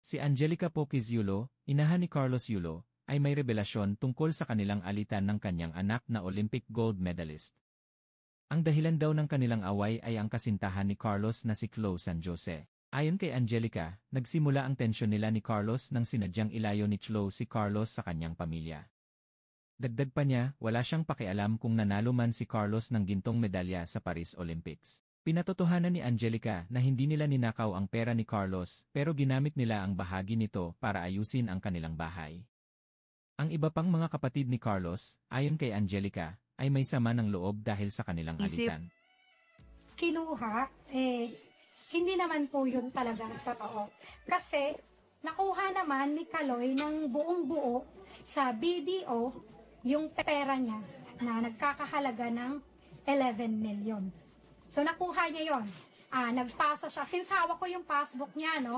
Si Angelica Poquiz Yulo, inahan ni Carlos Yulo, ay may revelasyon tungkol sa kanilang alitan ng kanyang anak na Olympic gold medalist. Ang dahilan daw ng kanilang away ay ang kasintahan ni Carlos na si Chloe San Jose. Ayon kay Angelica, nagsimula ang tensyon nila ni Carlos nang sinadyang ilayo ni Chloe si Carlos sa kanyang pamilya. Dagdag pa niya, wala siyang pakialam kung nanalo man si Carlos ng gintong medalya sa Paris Olympics. Pinatotohanan ni Angelica na hindi nila ninakaw ang pera ni Carlos pero ginamit nila ang bahagi nito para ayusin ang kanilang bahay. Ang iba pang mga kapatid ni Carlos, ayon kay Angelica, ay may sama ng loob dahil sa kanilang alitan. Kinuha, hindi naman po yun talagang totoo. Kasi nakuha naman ni Kaloy ng buong buo sa BDO yung pera niya na nagkakahalaga ng 11 million. So nakuha niya yon. Nagpasa siya. Since hawak ko yung passbook niya, no,